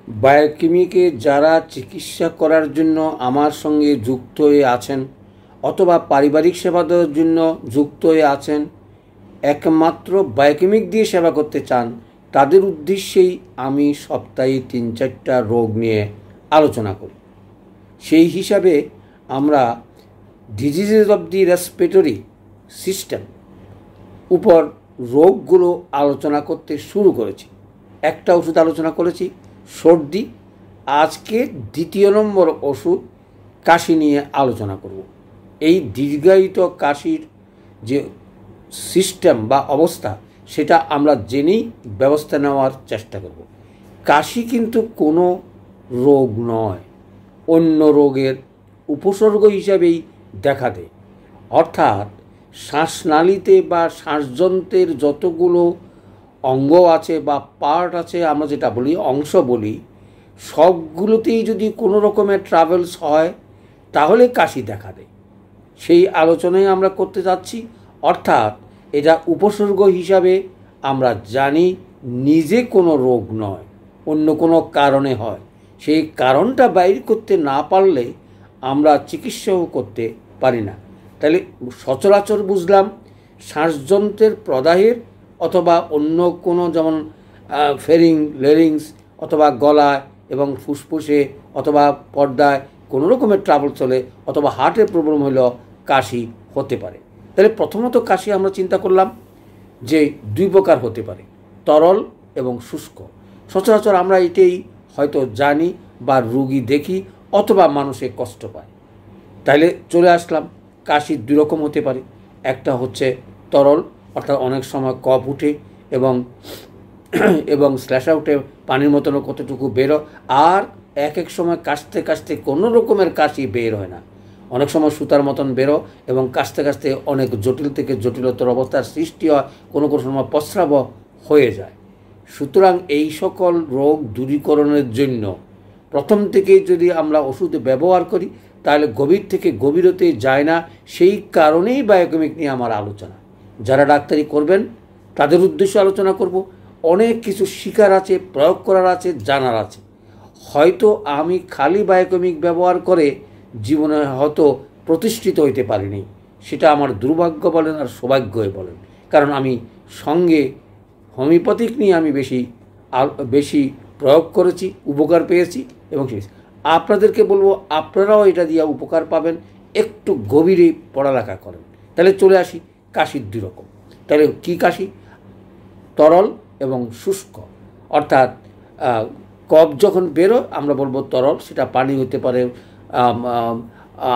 বায়োকেমিকে যারা চিকিৎসা করার জন্য আমার সঙ্গে যুক্ত হয়ে আছেন অথবা পারিবারিক সেবা দেওয়ার জন্য যুক্ত হয়ে আছেন, একমাত্র বায়োকেমিক দিয়ে সেবা করতে চান, তাদের উদ্দেশ্যেই আমি সপ্তাহে 3-4টা রোগ নিয়ে আলোচনা করি। সেই হিসাবে আমরা diseases of the respiratory system উপর রোগগুলো আলোচনা করতে শুরু করেছি। একটা ওষুধ আলোচনা করেছি সর্দি, আজকে 2 নম্বর ওষুধ কাশি নিয়ে আলোচনা করব। এই দীর্ঘায়িত কাশির যে সিস্টেম বা অবস্থা সেটা আমরা জেনেই ব্যবস্থা নেওয়ার চেষ্টা করব। কাশি কিন্তু কোনো রোগ নয়, অন্য রোগের উপসর্গ হিসাবেই দেখা দেয়। অর্থাৎ শ্বাসনালীতে বা শ্বাসযন্ত্রের যতগুলো অঙ্গ আছে বা পার্ট আছে, আমরা যেটা বলি অংশ বলি, সবগুলোতেই যদি কোনো রকমের ট্রাভেলস হয় তাহলে কাশি দেখা দেয়। সেই আলোচনায় আমরা করতে যাচ্ছি। অর্থাৎ এটা উপসর্গ হিসাবে আমরা জানি, নিজে কোনো রোগ নয়, অন্য কোনো কারণে হয়। সেই কারণটা বাইর করতে না পারলে আমরা চিকিৎসাও করতে পারি না। তাহলে সচরাচর বুঝলাম শ্বাসযন্ত্রের প্রদাহের অথবা অন্য কোনো, যেমন ফেরিং, লেরিংস অথবা গলায় এবং ফুসফুসে অথবা পর্দায় কোনো রকমের ট্রাবল চলে অথবা হার্টের প্রবলেম হলেও কাশি হতে পারে। তাহলে প্রথমত কাশি আমরা চিন্তা করলাম যে 2 প্রকার হতে পারে, তরল এবং শুষ্ক। সচরাচর আমরা এটাই হয়তো জানি বা রুগী দেখি অথবা মানুষে কষ্ট পায়। তাইলে চলে আসলাম, কাশি 2 রকম হতে পারে। একটা হচ্ছে তরল, অর্থাৎ অনেক সময় কফ উঠে এবং শ্লেষা উঠে পানির মতনও কতটুকু বেরো, আর এক সময় কাশতে কাশতে কোনো রকমের কাশি বের হয় না, অনেক সময় সুতার মতন বেরো এবং কাশতে কাশতে অনেক জটিল থেকে জটিলতর অবস্থার সৃষ্টি হয়, কোনো কোনো সময় প্রস্রাব হয়ে যায়। সুতরাং এই সকল রোগ দূরীকরণের জন্য প্রথম থেকেই যদি আমরা ওষুধ ব্যবহার করি তাহলে গভীর থেকে গভীরতে যায় না। সেই কারণেই বায়োকেমিক নিয়ে আমার আলোচনা। যারা ডাক্তারি করবেন তাদের উদ্দেশ্যে আলোচনা করব। অনেক কিছু শিকার আছে, প্রয়োগ করার আছে, জানার আছে। হয়তো আমি খালি বায়োকেমিক ব্যবহার করে জীবনে হয়তো প্রতিষ্ঠিত হইতে পারিনি, সেটা আমার দুর্ভাগ্য বলেন আর সৌভাগ্যই বলেন। কারণ আমি সঙ্গে হোমিওপ্যাথিক নিয়ে আমি বেশি প্রয়োগ করেছি, উপকার পেয়েছি এবং আপনাদেরকে বলবো আপনারাও এটা দিয়ে উপকার পাবেন, একটু গভীরে পড়ালেখা করেন। তাহলে চলে আসি কাশির 2 রকম। তাহলে কী কাশি? তরল এবং শুষ্ক। অর্থাৎ কফ যখন বেরো আমরা বলবো তরল, সেটা পানি হতে পারে,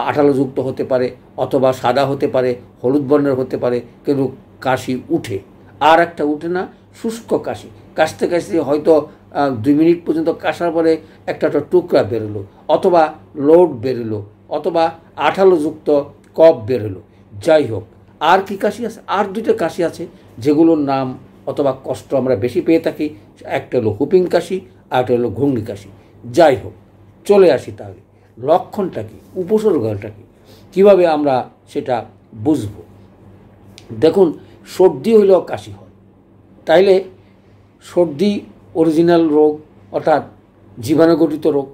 আঠালোযুক্ত হতে পারে অথবা সাদা হতে পারে, হলুদ বর্ণের হতে পারে, কিন্তু কাশি উঠে। আর একটা উঠে না, শুষ্ক কাশি। কাশতে কাশতে হয়তো 2 মিনিট পর্যন্ত কাশার পরে একটা টুকরা বেরোলো অথবা লোড বেরোলো অথবা আঠালোযুক্ত কফ বেরোলো। যাই হোক, আর কি কাশি আছে? আর 2টা কাশি আছে যেগুলোর নাম অথবা কষ্ট আমরা বেশি পেয়ে থাকি। একটা হলো হুপিং কাশি আর একটা হলো ঘুংলি কাশি। যাই হোক, চলে আসি তাহলে লক্ষণটা কী, উপসর্গটা কী, কীভাবে আমরা সেটা বুঝব। দেখুন, সর্দি হইলেও কাশি হয়। তাইলে সর্দি অরিজিনাল রোগ, অর্থাৎ জীবাণুঘটিত রোগ,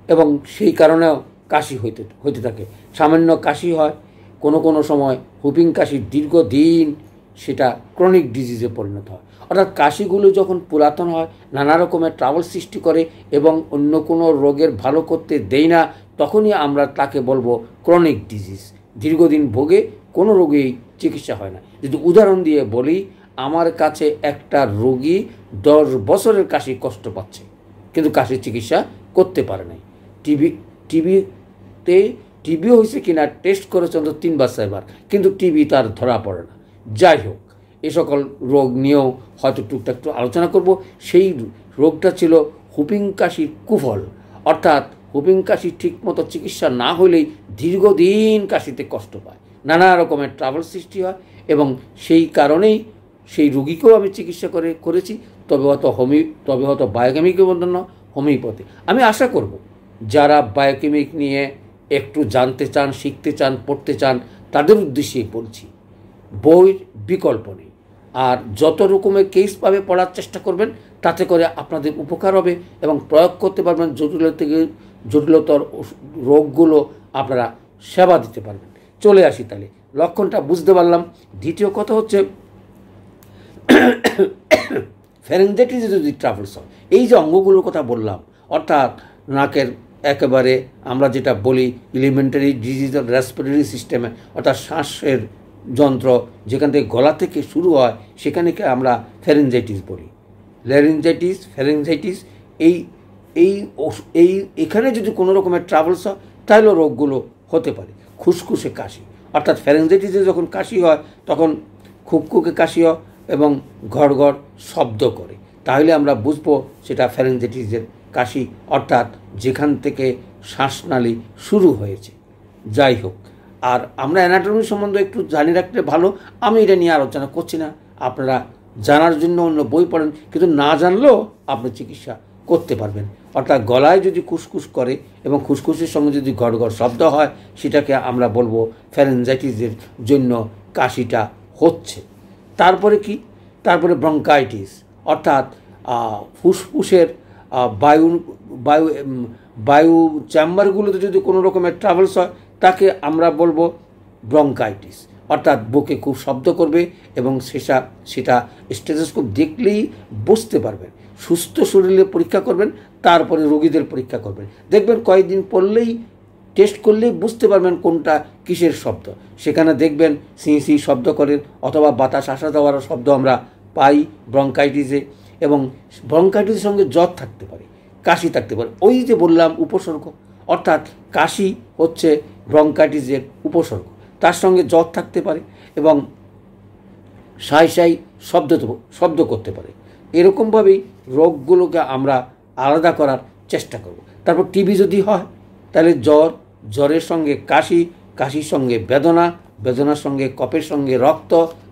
এবং সেই কারণেও কাশি হইতে থাকে। সামান্য কাশি হয়, কোনো সময় হুপিং কাশি দীর্ঘদিন সেটা ক্রনিক ডিজিজে পরিণত হয়। অর্থাৎ কাশিগুলো যখন পুরাতন হয়, নানা রকমের ট্রাবল সৃষ্টি করে এবং অন্য কোনো রোগের ভালো করতে দেয় না, তখনই আমরা তাকে বলবো ক্রনিক ডিজিজ। দীর্ঘদিন ভোগে, কোনো রোগেই চিকিৎসা হয় না। যদি উদাহরণ দিয়ে বলি, আমার কাছে একটা রোগী 10 বছরের কাশি কষ্ট পাচ্ছে, কিন্তু কাশির চিকিৎসা করতে পারে নাই। টিবি হয়েছে কিনা টেস্ট করেছে অন্তত 3 বার 4 বার, কিন্তু টিবি তার ধরা পড়ে না। যাই হোক, এ সকল রোগ নিয়েও হয়তো টুকটাক একটু আলোচনা করব। সেই রোগটা ছিল হুপিং কাশির কুফল। অর্থাৎ হুপিং কাশি ঠিকমতো চিকিৎসা না হলেই দীর্ঘদিন কাশিতে কষ্ট পায়, নানা রকমের ট্রাবল সৃষ্টি হয়, এবং সেই কারণেই সেই রোগীকেও আমি চিকিৎসা করেছি। তবে হয়তো বায়োকেমিকের মধ্যে না, হোমিওপ্যাথি। আমি আশা করব যারা বায়োকেমিক নিয়ে একটু জানতে চান, শিখতে চান, পড়তে চান, তাদের উদ্দেশ্যেই বলছি। বইয়ের বিকল্প নেই। আর যত রকমের কেস পাবে পড়ার চেষ্টা করবেন, তাতে করে আপনাদের উপকার হবে এবং প্রয়োগ করতে পারবেন। জটিলতর রোগগুলো আপনারা সেবা দিতে পারবেন। চলে আসি তাহলে, লক্ষণটা বুঝতে পারলাম। দ্বিতীয় কথা হচ্ছে ফ্যারিঞ্জাইটিসে যদি ট্রাভেলস হয়, এই যে অঙ্গগুলোর কথা বললাম, অর্থাৎ নাকের একেবারে আমরা যেটা বলি এলিমেন্টারি ডিজিজ রেসপিরেটরি সিস্টেমে, অর্থাৎ শ্বাসের যন্ত্র যেখান থেকে গলা থেকে শুরু হয় সেখানেকে আমরা ফ্যারিঞ্জাইটিস বলি। ল্যারিঞ্জাইটিস, ফ্যারিঞ্জাইটিস, এখানে যদি কোনো রকমের ট্রাভেলস হয় তাহলে রোগগুলো হতে পারে। খুসখুসে কাশি, অর্থাৎ ফ্যারিঞ্জাইটিসে যখন কাশি হয় তখন খুকখুকে কাশি হয় এবং ঘড় ঘড় শব্দ করে, তাহলে আমরা বুঝবো সেটা ফ্যারিঞ্জাইটিসের কাশি, অর্থাৎ যেখান থেকে শ্বাসনালী শুরু হয়েছে। যাই হোক, আর আমরা অ্যানাটমি সম্বন্ধে একটু জানি রাখলে ভালো। আমি এটা নিয়ে আলোচনা করছি না, আপনারা জানার জন্য অন্য বই পড়েন, কিন্তু না জানলেও আপনি চিকিৎসা করতে পারবেন। অর্থাৎ গলায় যদি খুসখুস করে এবং খুসখুসের সঙ্গে যদি ঘড় ঘড় শব্দ হয়, সেটাকে আমরা বলবো ফ্যারিঞ্জাইটিসের জন্য কাশিটা হচ্ছে। তারপরে কি? তারপরে ব্রঙ্কাইটিস, অর্থাৎ ফুসফুসের বায়ু চেম্বারগুলোতে যদি কোনো রকমের ট্রাভেলস হয় তাকে আমরা বলবো ব্রঙ্কাইটিস, অর্থাৎ বুকে খুব শব্দ করবে এবং সেটা স্টেথোস্কোপ দেখলেই বুঝতে পারবেন। সুস্থ শরীরে পরীক্ষা করবেন, তারপরে রোগীদের পরীক্ষা করবেন, দেখবেন কয়েকদিন পড়লেই টেস্ট করলেই বুঝতে পারবেন কোনটা কিসের শব্দ। সেখানে দেখবেন সি শব্দ করেন অথবা বাতাস আসা যাওয়ার শব্দ আমরা পাই ব্রঙ্কাইটিসে, এবং ব্রঙ্কাইটিসের সঙ্গে জ্বর থাকতে পারে, কাশি থাকতে পারে। ওই যে বললাম উপসর্গ, অর্থাৎ কাশি হচ্ছে ব্রঙ্কাইটিসের উপসর্গ, তার সঙ্গে জ্বর থাকতে পারে এবং সাই শব্দ করতে পারে। এরকমভাবেই রোগগুলোকে আমরা আলাদা করার চেষ্টা করব। তারপর টিবি যদি হয় তাহলে জ্বরের সঙ্গে কাশি, কাশির সঙ্গে বেদনা, বেদনার সঙ্গে কফের সঙ্গে রক্ত,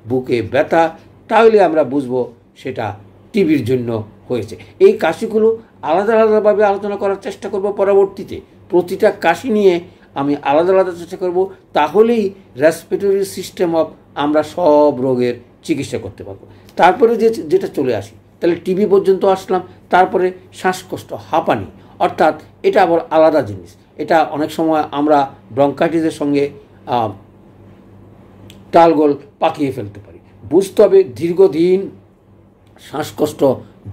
বুকে ব্যথা, তাহলে আমরা বুঝবো সেটা টিবির জন্য হয়েছে। এই কাশিগুলো আলাদা আলাদাভাবে আলোচনা করার চেষ্টা করব পরবর্তীতে। প্রতিটা কাশি নিয়ে আমি আলাদা আলাদা চেষ্টা করব, তাহলেই রেসপিরেটরি সিস্টেম অফ আমরা সব রোগের চিকিৎসা করতে পারবো। তারপরে যেটা চলে আসি, তাহলে টিবি পর্যন্ত আসলাম। তারপরে শ্বাসকষ্ট, হাঁপানি, অর্থাৎ এটা আবার আলাদা জিনিস। এটা অনেক সময় আমরা ব্রঙ্কাইটিসের সঙ্গে টালগোল পাকিয়ে ফেলতে পারি। বুঝতে হবে দীর্ঘদিন শ্বাসকষ্ট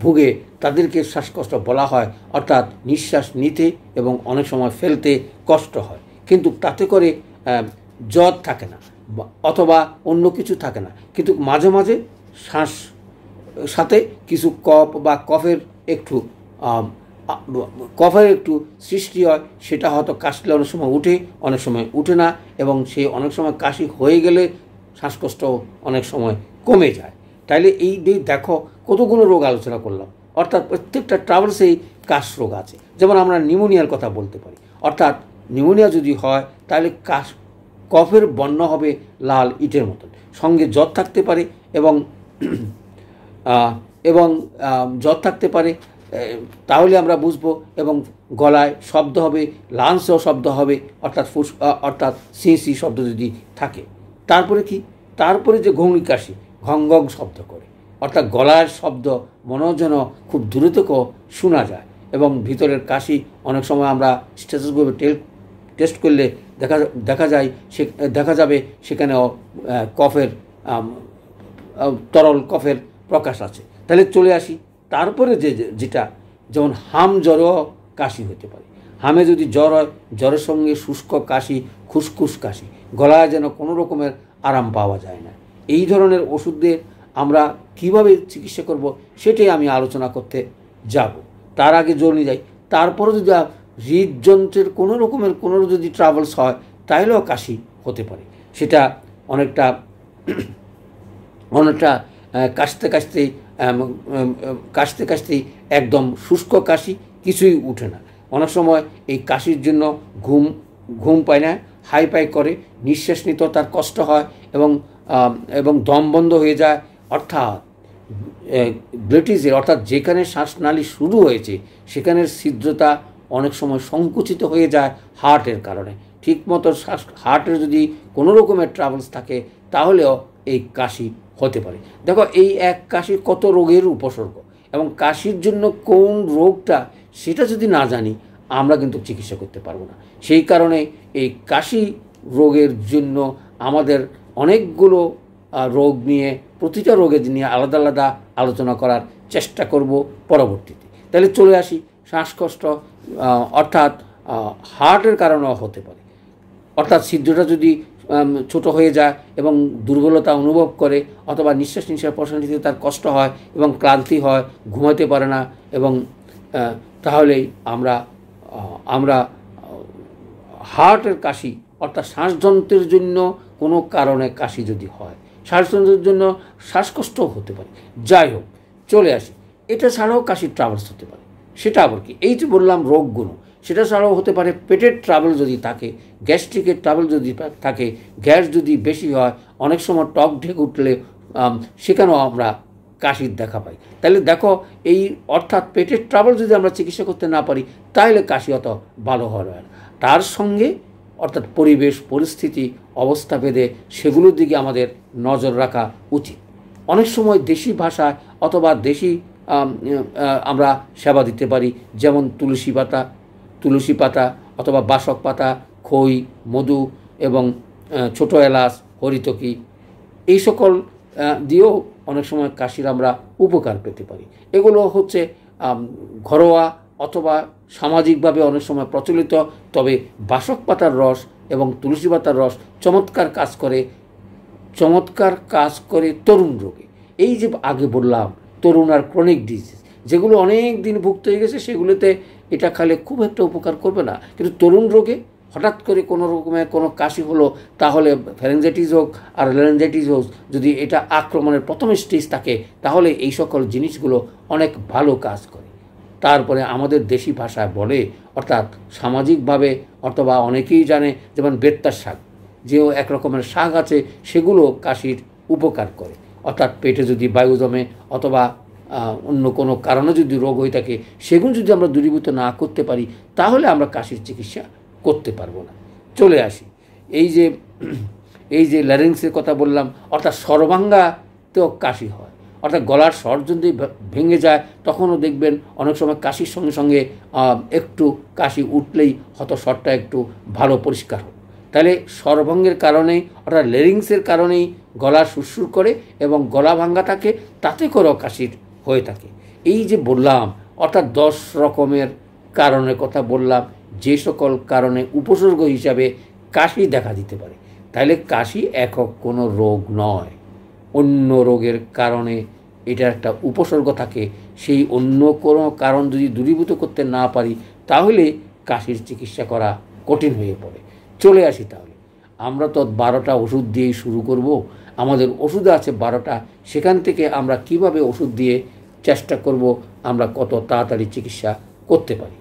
ভুগে তাদেরকে শ্বাসকষ্ট বলা হয়, অর্থাৎ নিঃশ্বাস নিতে এবং অনেক সময় ফেলতে কষ্ট হয়, কিন্তু তাতে করে জ্বর থাকে না অথবা অন্য কিছু থাকে না, কিন্তু মাঝে মাঝে শ্বাস সাথে কিছু কফ বা কফের একটু সৃষ্টি হয়। সেটা হয়তো কাশলে অনেক সময় উঠে, অনেক সময় উঠে না, এবং সেই অনেক সময় কাশি হয়ে গেলে শ্বাসকষ্ট অনেক সময় কমে যায়। তাইলে এই দেখো কতগুলো রোগ আলোচনা করলাম, অর্থাৎ প্রত্যেকটা ট্রাভেলসেই কাশ রোগ আছে। যেমন আমরা নিউমোনিয়ার কথা বলতে পারি, অর্থাৎ নিউমোনিয়া যদি হয় তাহলে কফের বর্ণ হবে লাল ইটের মতন, সঙ্গে জ্বর থাকতে পারে এবং জ্বর থাকতে পারে, তাহলে আমরা বুঝবো। এবং গলায় শব্দ হবে, লাংসেও শব্দ হবে, অর্থাৎ সি শব্দ যদি থাকে। তারপরে কি? তারপরে যে ঘুঙি কাশি, ঘং ঘং শব্দ করে, অর্থাৎ গলার শব্দ মনে যেন খুব দূরে থেকেও শোনা যায়, এবং ভিতরের কাশি অনেক সময় আমরা স্টেথোস্কোপে টেস্ট করলে দেখা যাবে সেখানেও কফের তরল কফের প্রকাশ আছে। তাহলে চলে আসি তারপরে যেটা, যেমন হাম জ্বরও কাশি হতে পারে। হামে যদি জ্বর হয়, জ্বরের সঙ্গে শুষ্ক কাশি, খুসখুস কাশি, গলায় যেন কোনো রকমের আরাম পাওয়া যায় না। এই ধরনের ওষুধদের আমরা কিভাবে চিকিৎসা করব সেটাই আমি আলোচনা করতে যাব। তার আগে জেনে যাই, তারপরে যদি হৃদযন্ত্রের কোনো যদি ট্রাভেলস হয় তাহলেও কাশি হতে পারে। সেটা অনেকটা কাশতে কাশতেই একদম শুষ্ক কাশি, কিছুই উঠে না। অনেক সময় এই কাশির জন্য ঘুম পায় না, হাইপাই করে, নিঃশ্বাস নিতে তার কষ্ট হয় এবং দম বন্ধ হয়ে যায়। অর্থাৎ ব্লেটিসের, অর্থাৎ যেখানে শ্বাসনালী শুরু হয়েছে সেখানের ছিদ্রতা অনেক সময় সংকুচিত হয়ে যায় হার্টের কারণে। ঠিকমতো হার্টের যদি কোনো রকমের ট্রাভেলস থাকে তাহলেও এই কাশি হতে পারে। দেখো এই এক কাশি কত রোগের উপসর্গ, এবং কাশির জন্য কোন রোগটা সেটা যদি না জানি আমরা কিন্তু চিকিৎসা করতে পারবো না। সেই কারণে এই কাশি রোগের জন্য আমাদের অনেকগুলো রোগ নিয়ে, প্রতিটা রোগের নিয়ে আলাদা আলাদা আলোচনা করার চেষ্টা করব পরবর্তীতে। তাহলে চলে আসি, শ্বাসকষ্ট অর্থাৎ হার্টের কারণেও হতে পারে, অর্থাৎ ছিদ্রটা যদি ছোট হয়ে যায় এবং দুর্বলতা অনুভব করে, অথবা নিঃশ্বাস প্রশ্বাস নিতে তার কষ্ট হয় এবং ক্লান্তি হয়, ঘুমাতে পারে না, এবং তাহলেই আমরা হার্টের কাশি অর্থাৎ শ্বাসযন্ত্রের জন্য কোনো কারণে কাশি যদি হয়, শ্বাসযন্ত্রের জন্য শ্বাসকষ্টও হতে পারে। যাই হোক, চলে আসি, এটা ছাড়াও কাশির ট্রাভেলস হতে পারে। সেটা আবার কি? এই যে বললাম রোগগুলো, সেটা ছাড়াও হতে পারে পেটের ট্রাভেল যদি থাকে, গ্যাস্ট্রিকের ট্রাভেল যদি থাকে, গ্যাস যদি বেশি হয়, অনেক সময় টক ঢেক উঠলে সেখানেও আমরা কাশির দেখা পাই। তাহলে দেখো, এই অর্থাৎ পেটের ট্রাভেল যদি আমরা চিকিৎসা করতে না পারি তাহলে কাশি অত ভালো হয় না। তার সঙ্গে অর্থাৎ পরিবেশ পরিস্থিতি অবস্থা ভেদে সেগুলোর দিকে আমাদের নজর রাখা উচিত। অনেক সময় দেশি ভাষায় অথবা দেশি আমরা সেবা দিতে পারি, যেমন তুলসী পাতা অথবা বাসক পাতা, খই, মধু এবং ছোটো এলাচ, হরিতকি, এই সকল দিয়েও অনেক সময় কাশির আমরা উপকার পেতে পারি। এগুলো হচ্ছে ঘরোয়া অথবা সামাজিকভাবে অনেক সময় প্রচলিত। তবে বাসক পাতার রস এবং তুলসী পাতার রস চমৎকার কাজ করে তরুণ রোগে। এই যে আগে বললাম তরুণ আর ক্রনিক ডিজিজ, যেগুলো অনেক দিন ভুক্ত হয়ে গেছে, সেগুলোতে এটা খেলে খুব একটা উপকার করবে না। কিন্তু তরুণ রোগে হঠাৎ করে কোনো রকমের কোনো কাশি হলো, তাহলে ফ্যারেঞ্জাইটিস হোক আর ল্যারেঞ্জাইটিস হোক, যদি এটা আক্রমণের প্রথম স্টেজ থাকে, তাহলে এই সকল জিনিসগুলো অনেক ভালো কাজ করে। তারপরে আমাদের দেশি ভাষায় বলে, অর্থাৎ সামাজিকভাবে অথবা অনেকেই জানে, যেমন বেত্তার শাক, যেও এক রকমের শাক আছে, সেগুলো কাশির উপকার করে। অর্থাৎ পেটে যদি বায়ু জমে অথবা অন্য কোনো কারণে যদি রোগ হয়ে থাকে, সেগুলো যদি আমরা দূরীভূত না করতে পারি, তাহলে আমরা কাশির চিকিৎসা করতে পারবো না। চলে আসি, এই যে ল্যারিংসের কথা বললাম, অর্থাৎ সর্বাঙ্গাতেও কাশি হয়, অর্থাৎ গলার স্বর যদি ভেঙে যায়, তখনও দেখবেন অনেক সময় কাশির সঙ্গে সঙ্গে একটু কাশি উঠলেই হয়তো স্বরটা একটু ভালো পরিষ্কার হয়। তাহলে স্বরভঙ্গের কারণেই অর্থাৎ ল্যারিংসের কারণেই গলা সুরসুর করে এবং গলা ভাঙ্গা থাকে, তাতে করেও কাশির হয়ে থাকে। এই যে বললাম, অর্থাৎ 10 রকমের কারণের কথা বললাম, যে সকল কারণে উপসর্গ হিসাবে কাশি দেখা দিতে পারে। তাহলে কাশি একক কোনো রোগ নয়, অন্য রোগের কারণে এটা একটা উপসর্গ থাকে। সেই অন্য কোনো কারণ যদি দূরীভূত করতে না পারি, তাহলে কাশির চিকিৎসা করা কঠিন হয়ে পড়ে। চলে আসি, তাহলে আমরা তো 12টা ওষুধ দিয়েই শুরু করব। আমাদের ওষুধ আছে 12টা, সেখান থেকে আমরা কিভাবে ওষুধ দিয়ে চেষ্টা করব আমরা কত তাড়াতাড়ি চিকিৎসা করতে পারি।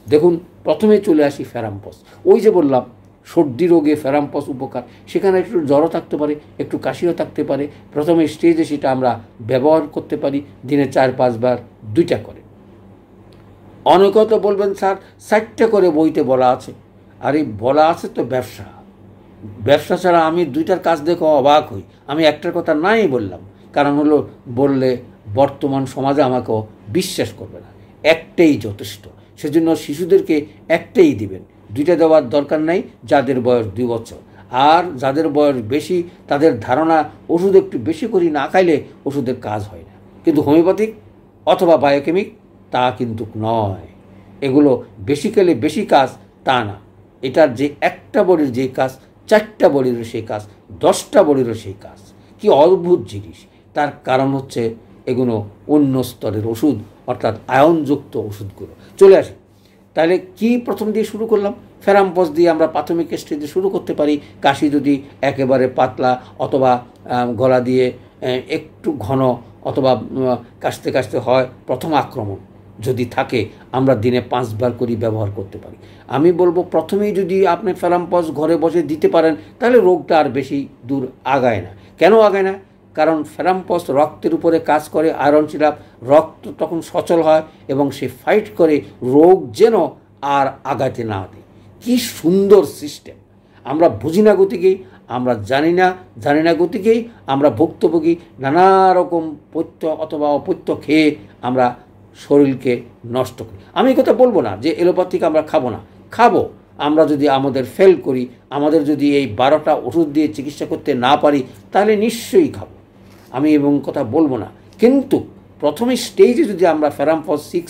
দেখুন, প্রথমে চলে আসি ফেরাম্পস। ওই যে বললাম সর্দি রোগে ফেরাম্পস উপকার, সেখানে একটু জ্বরও থাকতে পারে, একটু কাশিও থাকতে পারে। প্রথমে স্টেজে সেটা আমরা ব্যবহার করতে পারি দিনে 4-5 বার 2টা করে। অনেকে তো বলবেন, স্যার 4টা করে বইতে বলা আছে। আরে বলা আছে তো ব্যবসা ছাড়া আমি 2টার কাজ দেখে অবাক হই। আমি একটার কথা নাই বললাম, কারণ হলো বললে বর্তমান সমাজে আমাকেও বিশ্বাস করবে না। একটাই যথেষ্ট। সেজন্য শিশুদেরকে একটাই দিবেন, 2টা দেওয়ার দরকার নাই যাদের বয়স 2 বছর। আর যাদের বয়স বেশি, তাদের ধারণা ওষুধ একটু বেশি করে না খাইলে ওষুধের কাজ হয় না। কিন্তু হোমিওপ্যাথিক অথবা বায়োকেমিক তা কিন্তু নয়। এগুলো বেশি খেলে বেশি কাজ তা না। এটার যে একটা বডির যে কাজ, 4টা বডিরও সেই কাজ, 10টা বডিরও সেই কাজ। কি অদ্ভুত জিনিস! তার কারণ হচ্ছে এগুলো অন্য স্তরের ওষুধ, অর্থাৎ আয়নযুক্ত ওষুধগুলো। চলে আসি, তাহলে কি প্রথম দিয়ে শুরু করলাম? ফেরাম্পস দিয়ে আমরা প্রাথমিক স্টেজে শুরু করতে পারি। কাশি যদি একেবারে পাতলা অথবা গলা দিয়ে একটু ঘন অথবা কাশতে কাশতে হয়, প্রথম আক্রমণ যদি থাকে, আমরা দিনে 5 বার করে ব্যবহার করতে পারি। আমি বলবো প্রথমেই যদি আপনি ফেরাম্পস ঘরে বসে দিতে পারেন, তাহলে রোগটা আর বেশি দূর আগায় না। কেন আগায় না? কারণ ফেরাম্পস রক্তের উপরে কাজ করে, আয়রন সিরাপ, রক্ত তখন সচল হয় এবং সে ফাইট করে রোগ যেন আর আগাতে না দেয়। কি সুন্দর সিস্টেম! আমরা বুঝি না গতিকে, আমরা জানি না গতিকেই আমরা ভুক্তভোগী নানা রকম পথ্য অথবা অপথ্য খেয়ে আমরা শরীরকে নষ্ট করি। আমি এই কথা বলবো না যে এলোপ্যাথিক আমরা খাবো না, খাবো। আমরা যদি আমাদের ফেল করি, আমাদের যদি এই 12টা ওষুধ দিয়ে চিকিৎসা করতে না পারি, তাহলে নিশ্চয়ই খাবো, আমি এবং কথা বলবো না। কিন্তু প্রথমে স্টেজে যদি আমরা ফেরামফস 6x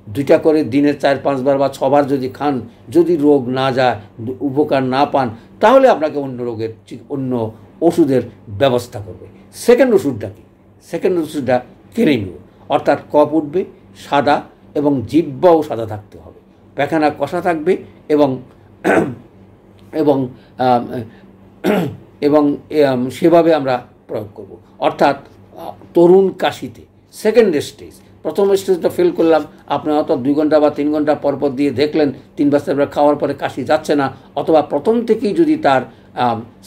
2টা করে দিনে 4-5 বার বা 6 বার যদি খান, যদি রোগ না যায়, উপকার না পান, তাহলে আপনাকে অন্য ওষুধের ব্যবস্থা করবে। সেকেন্ড ওষুধটা কি? সেকেন্ড ওষুধটা কেলিমিউর, অর্থাৎ কফ উঠবে, সাদা এবং জিহ্বাও সাদা থাকতে হবে, পায়খানা কষা থাকবে এবং এবং এবং সেভাবে আমরা প্রয়োগ করব। অর্থাৎ তরুণ কাশিতে সেকেন্ড স্টেজ, প্রথম স্টেজটা ফেল করলাম, আপনি হয়তো 2 ঘন্টা বা 3 ঘন্টা পরপর দিয়ে দেখলেন 3-4 খাওয়ার পরে কাশি যাচ্ছে না, অথবা প্রথম থেকেই যদি তার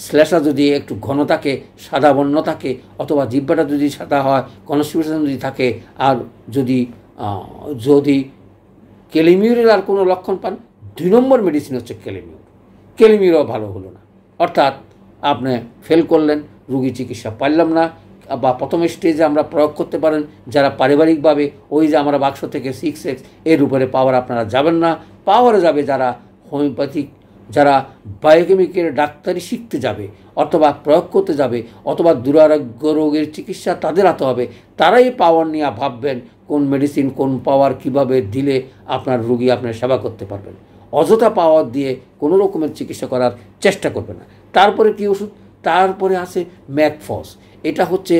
শ্লেষা যদি একটু ঘন থাকে, সাদা বর্ণ থাকে, অথবা জিহ্বাটা যদি সাদা হয়, কনস্টিপেশন যদি থাকে, আর যদি কেলিমিউরের আর কোনো লক্ষণ পান, 2 নম্বর মেডিসিন হচ্ছে কেলিমিউর। কেলিমিউরও ভালো হলো না, অর্থাৎ আপনি ফেল করলেন, রুগী চিকিৎসা পারলাম না, বা প্রথম স্টেজে আমরা প্রয়োগ করতে পারেন যারা পারিবারিকভাবে ওই যে আমরা বাক্স থেকে 6x এর উপরে পাওয়ার আপনারা যাবেন না, পাওয়ারে যাবে যারা হোমিওপ্যাথিক, যারা বায়োকেমিকের ডাক্তারি শিখতে যাবে অথবা প্রয়োগ করতে যাবে, অথবা দুরারোগ্য রোগের চিকিৎসা তাদের হাতে হবে, তারাই পাওয়ার নিয়ে ভাববেন কোন মেডিসিন কোন পাওয়ার কিভাবে দিলে আপনার রোগী আপনার সেবা করতে পারবেন। অযথা পাওয়ার দিয়ে কোনো রকমের চিকিৎসা করার চেষ্টা করবে না। তারপরে কি ওষুধ? তারপরে আছে ম্যাকফস। এটা হচ্ছে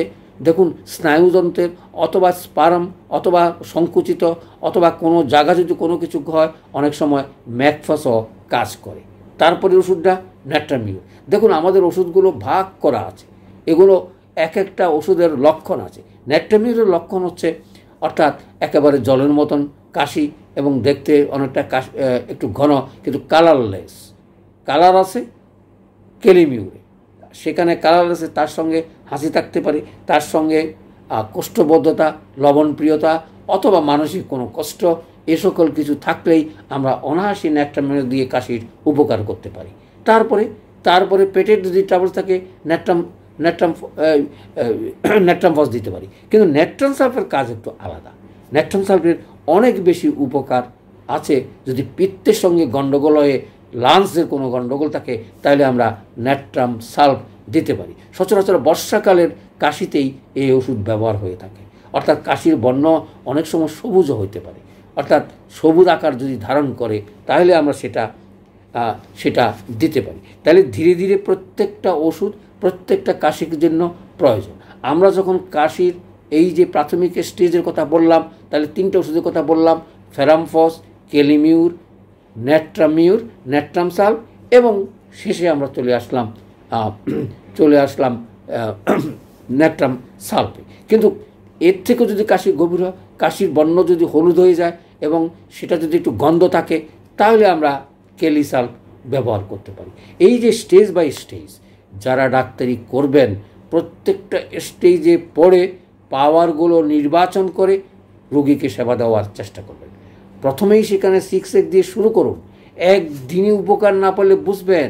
দেখুন স্নায়ুযন্ত্রের অথবা স্পারম অথবা সংকুচিত অথবা কোনো জায়গা যদি কোনো কিছু হয়, অনেক সময় ম্যাকফসও কাজ করে। তারপরে ওষুধটা ন্যাট্রামিউর। দেখুন আমাদের ওষুধগুলো ভাগ করা আছে, এগুলো এক একটা ওষুধের লক্ষণ আছে। ন্যাট্রামিউরের লক্ষণ হচ্ছে অর্থাৎ একেবারে জলের মতন কাশি এবং দেখতে অনেকটা একটু ঘন কিন্তু কালারলেস, কালার আছে কেলিমিউরে, সেখানে কালার আছে, তার সঙ্গে হাসি থাকতে পারে, তার সঙ্গে কোষ্ঠবদ্ধতা, লবণপ্রিয়তা অথবা মানসিক কোনো কষ্ট, এ সকল কিছু থাকলেই আমরা অনায়াসে ন্যাট্রামিউর দিয়ে কাশির উপকার করতে পারি। তারপরে পেটের যদি ট্রাবল থাকে ন্যাট্রামফস দিতে পারি। কিন্তু ন্যাট্রাম সালফের কাজ একটু আলাদা। ন্যাট্রাম সালফের অনেক বেশি উপকার আছে। যদি পিত্তের সঙ্গে গণ্ডগোল হয়ে লাংসের কোনো গণ্ডগোল থাকে, তাহলে আমরা ন্যাট্রাম সালফ দিতে পারি। সচরাচর বর্ষাকালের কাশিতেই এই ওষুধ ব্যবহার হয়ে থাকে। অর্থাৎ কাশির বর্ণ অনেক সময় সবুজও হইতে পারে, অর্থাৎ সবুজ আকার যদি ধারণ করে, তাহলে আমরা সেটা দিতে পারি। তাহলে ধীরে ধীরে প্রত্যেকটা ওষুধ প্রত্যেকটা কাশির জন্য প্রয়োজন। আমরা যখন কাশির এই যে প্রাথমিক স্টেজের কথা বললাম, তাহলে 3টে ওষুধের কথা বললাম, ফেরামফস, কেলিমিউর, ন্যাট্রামিউর, ন্যাট্রাম সালফ, এবং শেষে আমরা চলে আসলাম ন্যাট্রাম সালফে। কিন্তু এর থেকেও যদি কাশি গভীর হয়, কাশির বর্ণ যদি হলুদ হয়ে যায় এবং সেটা যদি একটু গন্ধ থাকে, তাহলে আমরা কেলি সালফ ব্যবহার করতে পারি। এই যে স্টেজ বাই স্টেজ যারা ডাক্তারি করবেন, প্রত্যেকটা স্টেজে পড়ে পাওয়ারগুলো নির্বাচন করে রোগীকে সেবা দেওয়ার চেষ্টা করবেন। প্রথমেই সেখানে 6x দিয়ে শুরু করুন। একদিনই উপকার না পারলে বুঝবেন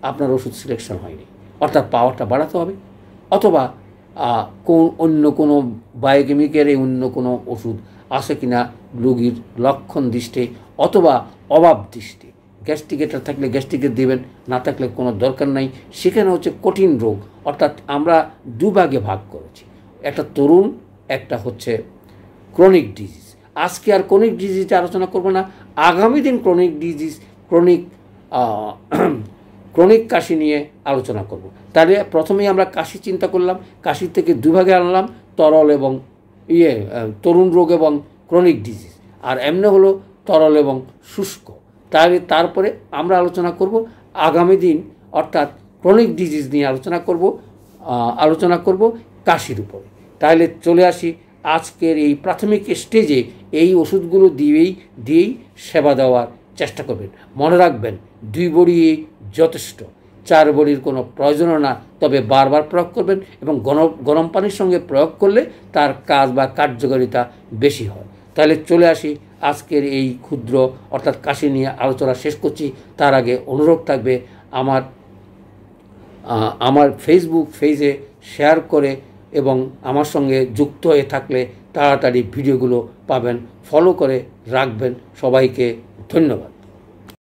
আপনার ওষুধ সিলেকশন হয়নি, অর্থাৎ পাওয়ারটা বাড়াতে হবে, অথবা অন্য কোনো বায়োকেমিকের অন্য কোনো ওষুধ আছে কিনা রোগীর লক্ষণ দৃষ্টে অথবা অভাব দৃষ্টে। গ্যাস্ট্রিকেটার থাকলে গ্যাস্ট্রিকের দেবেন, না থাকলে কোনো দরকার নাই। সেখানে হচ্ছে কঠিন রোগ, অর্থাৎ আমরা 2 ভাগে ভাগ করেছি, একটা তরুণ, একটা হচ্ছে ক্রনিক ডিজিজ। আজকে আর ক্রনিক ডিজিজে আলোচনা করব না, আগামী দিন ক্রনিক ডিজিজ ক্রনিক কাশি নিয়ে আলোচনা করব। তাহলে প্রথমেই আমরা কাশি চিন্তা করলাম, কাশির থেকে 2 ভাগে আনলাম, তরল এবং তরুণ রোগ এবং ক্রনিক ডিজিজ, আর এমনি হলো তরল এবং শুষ্ক। তারপরে আমরা আলোচনা করব আগামী দিন, অর্থাৎ ক্রনিক ডিজিজ নিয়ে আলোচনা করব কাশির উপরে। তাহলে চলে আসি আজকের এই প্রাথমিক স্টেজে এই ওষুধগুলো দিয়েই সেবা দেওয়ার চেষ্টা করবেন। মনে রাখবেন 2 বড়ি যথেষ্ট, 4 বড়ির কোনো প্রয়োজন না, তবে বারবার প্রয়োগ করবেন এবং গরম পানির সঙ্গে প্রয়োগ করলে তার কাজ বা কার্যকারিতা বেশি হয়। তাহলে চলে আসি আজকের এই ক্ষুদ্র অর্থাৎ কাশি নিয়ে আলোচনা শেষ করছি। তার আগে অনুরোধ থাকবে, আমার আমার ফেসবুক পেজে শেয়ার করে এবং আমার সঙ্গে যুক্ত হয়ে থাকলে তাড়াতাড়ি ভিডিওগুলো পাবেন। ফলো করে রাখবেন। সবাইকে ধন্যবাদ।